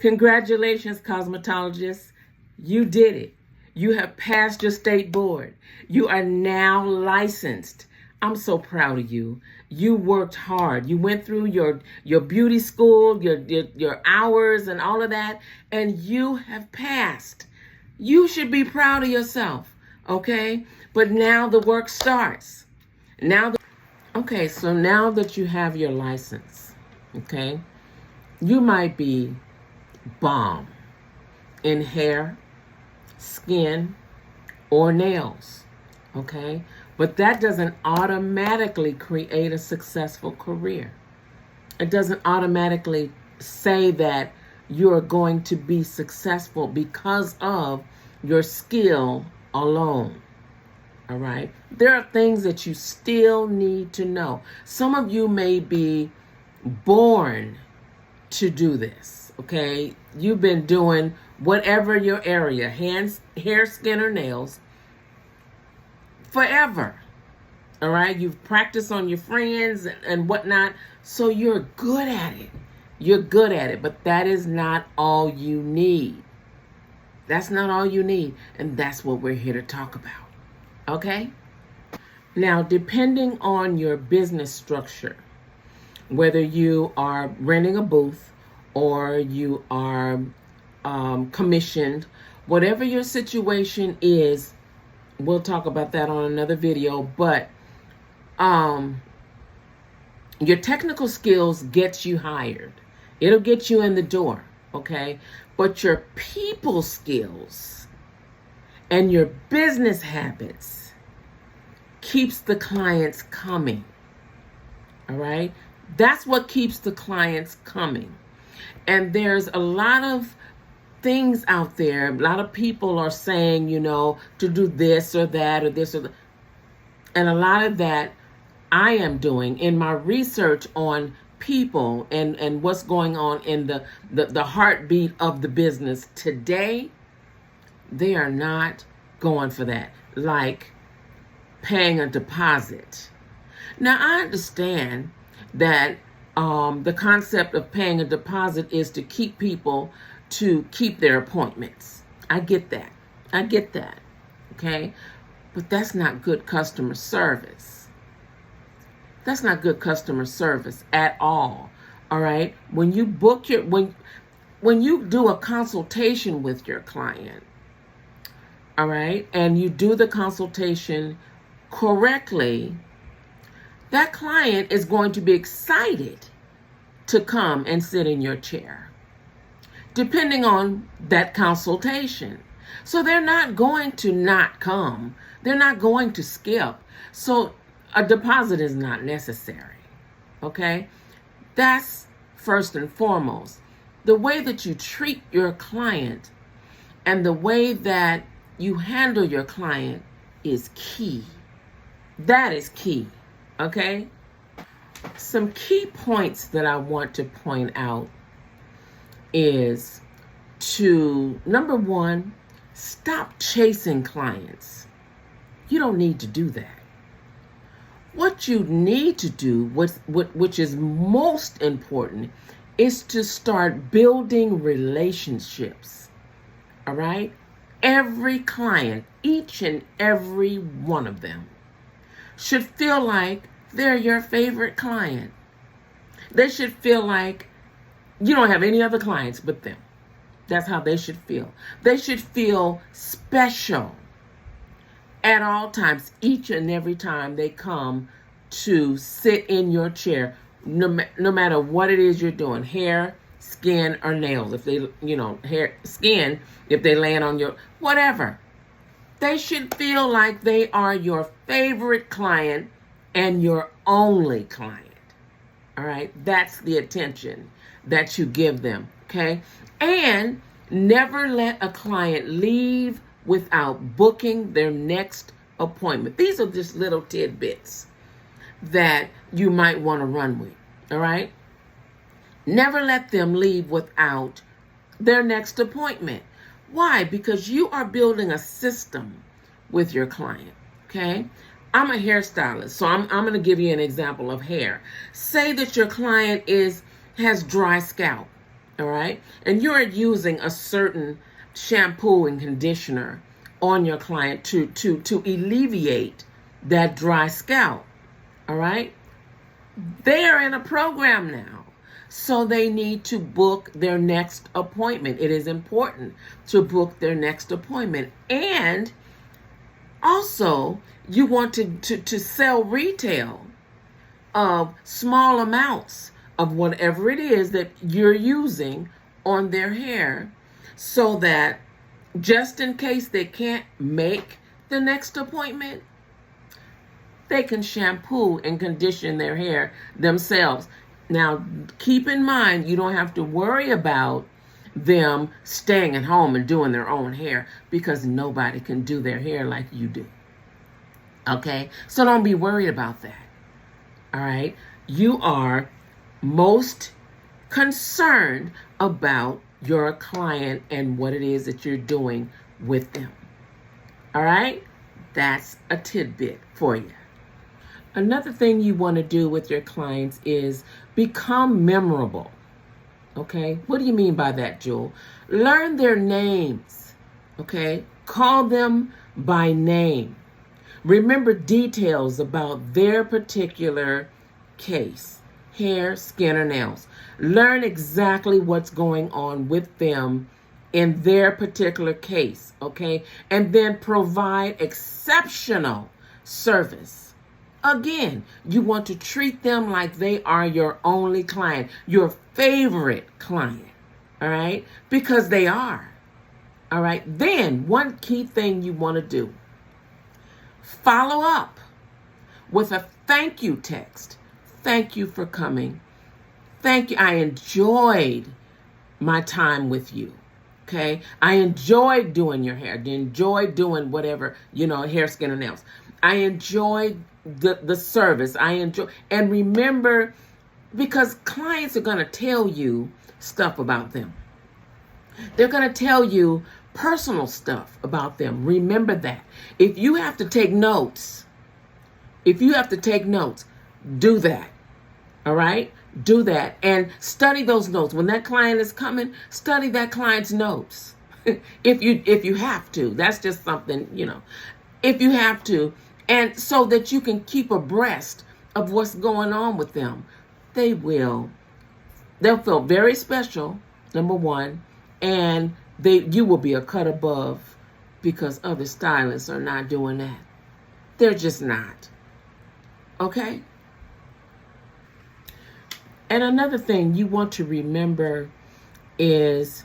Congratulations, cosmetologists. You did it. You have passed your state board. You are now licensed. I'm so proud of you. You worked hard. You went through your beauty school, your hours and all of that, and you have passed. You should be proud of yourself, okay? But now the work starts. Okay, so now that you have your license, okay, you might be bomb in hair, skin, or nails, okay? But that doesn't automatically create a successful career. It doesn't automatically say that you're going to be successful because of your skill alone, all right? There are things that you still need to know. Some of you may be born to do this, okay? You've been doing whatever your area, hands, hair, skin, or nails, forever, all right? You've practiced on your friends and whatnot, so you're good at it. You're good at it, but that is not all you need. That's not all you need, and that's what we're here to talk about, okay? Now, depending on your business structure, whether you are renting a booth or you are commissioned, whatever your situation is, we'll talk about that on another video, but your technical skills gets you hired. It'll get you in the door, okay? But your people skills and your business habits keeps the clients coming, all right? That's what keeps the clients coming. And there's a lot of things out there. A lot of people are saying, you know, to do this or that or this or that. And a lot of that I am doing in my research on people and what's going on in the heartbeat of the business today. They are not going for that, like paying a deposit. Now, I understand that the concept of paying a deposit is to keep people to keep their appointments. I get that. Okay? But that's not good customer service. That's not good customer service at all. All right? When you book when you do a consultation with your client, all right, and you do the consultation correctly, that client is going to be excited to come and sit in your chair, depending on that consultation. So they're not going to not come. They're not going to skip. So a deposit is not necessary, okay? That's first and foremost. The way that you treat your client and the way that you handle your client is key. That is key. Okay? Some key points that I want to point out is to, number one, stop chasing clients. You don't need to do that. What you need to do, which is most important, is to start building relationships. All right? Every client, each and every one of them, should feel like they're your favorite client. They should feel like you don't have any other clients but them. That's how they should feel. They should feel special at all times, each and every time they come to sit in your chair, no matter what it is you're doing, hair, skin, or nails. If they, hair, skin, if they land on your, whatever. They should feel like they are your favorite client and your only client. All right? That's the attention that you give them, okay? And never let a client leave without booking their next appointment. These are just little tidbits that you might want to run with, all right? Never let them leave without their next appointment. Why? Because you are building a system with your client, okay? I'm a hairstylist, so I'm going to give you an example of hair. Say that your client has dry scalp, All right. And you're using a certain shampoo and conditioner on your client to alleviate that dry scalp. All right. They're in a program now. So they need to book their next appointment. It is important to book their next appointment. And also, you want to sell retail of small amounts of whatever it is that you're using on their hair, so that just in case they can't make the next appointment, they can shampoo and condition their hair themselves. Now, keep in mind, you don't have to worry about them staying at home and doing their own hair, because nobody can do their hair like you do. Okay? So don't be worried about that. All right? You are most concerned about your client and what it is that you're doing with them. All right? That's a tidbit for you. Another thing you want to do with your clients is become memorable. Okay? What do you mean by that, Jewel? Learn their names. Okay? Call them by name. Remember details about their particular case: hair, skin, or nails. Learn exactly what's going on with them in their particular case, okay? And then provide exceptional service. Again, you want to treat them like they are your only client, your favorite client, all right? Because they are, all right? Then, one key thing you want to do: follow up with a thank you text. Thank you for coming. Thank you. I enjoyed my time with you. Okay? I enjoyed doing your hair. I enjoyed doing whatever, hair, skin, and nails. I enjoyed the service. And remember, because clients are going to tell you stuff about them. They're going to tell you personal stuff about them. Remember that. If you have to take notes, do that. All right? Do that and study those notes. When that client is coming, study that client's notes. if you have to. That's just something, if you have to, and so that you can keep abreast of what's going on with them. They'll feel very special, number one, and you will be a cut above, because other stylists are not doing that. They're just not. Okay? And another thing you want to remember is,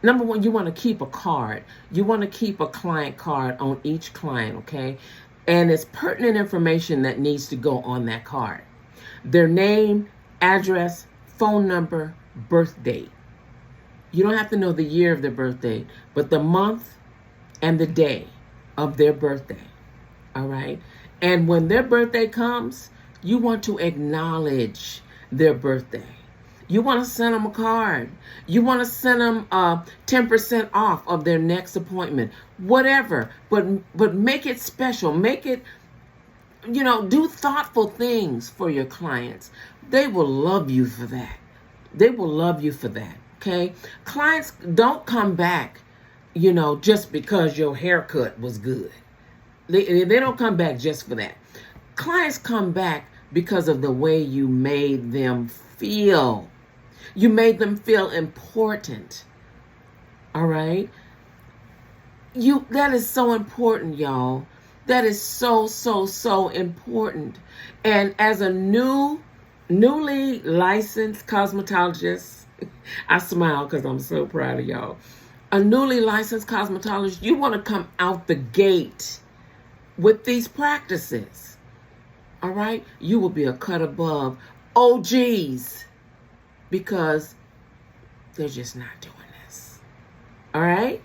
number one, you want to keep a card. You want to keep a client card on each client, okay? And it's pertinent information that needs to go on that card: their name, address, phone number, birth date. You don't have to know the year of their birthday, but the month and the day of their birthday, all right? And when their birthday comes, you want to acknowledge their birthday. You want to send them a card. You want to send them 10% off of their next appointment. Whatever, but make it special. Make it, do thoughtful things for your clients. They will love you for that. They will love you for that, okay? Clients don't come back, just because your haircut was good. They don't come back just for that. Clients come back because of the way you made them feel. You made them feel important. All right? That is so important, y'all. That is so, so, so important. And as a newly licensed cosmetologist, I smile because I'm so proud of y'all. A newly licensed cosmetologist, you want to come out the gate with these practices. All right? You will be a cut above OGs, because they're just not doing this. All right?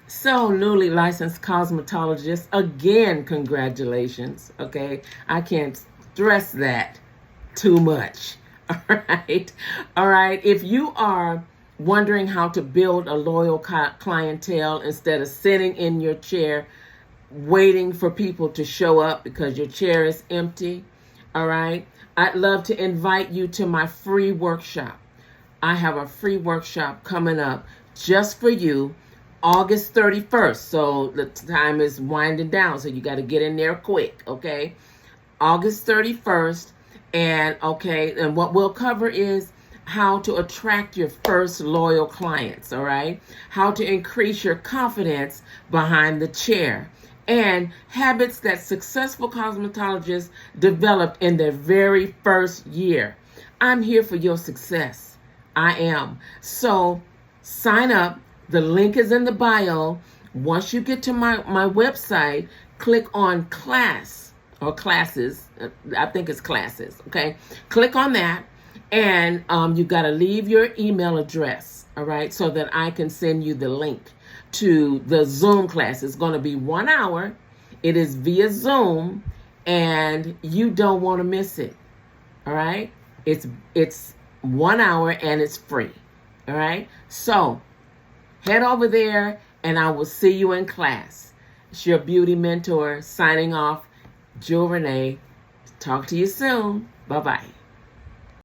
So, newly licensed cosmetologists, again, congratulations. Okay? I can't stress that too much. All right? All right? If you are wondering how to build a loyal clientele instead of sitting in your chair waiting for people to show up because your chair is empty, all right, I'd love to invite you to my free workshop, I have a free workshop coming up just for you, August 31st. So the time is winding down, so you got to get in there quick, okay? August 31st. And what we'll cover is how to attract your first loyal clients, all right? How to increase your confidence behind the chair, and habits that successful cosmetologists developed in their very first year. I'm here for your success. I am. So sign up. The link is in the bio. Once you get to my website, click on class or classes. I think it's classes, okay? Click on that, and you got to leave your email address, all right, so that I can send you the link to the Zoom class. It's going to be 1 hour. It is via Zoom, and you don't want to miss it, all right? It's 1 hour, and it's free, all right? So head over there, and I will see you in class. It's your beauty mentor signing off, Jill Renee. Talk to you soon. Bye-bye.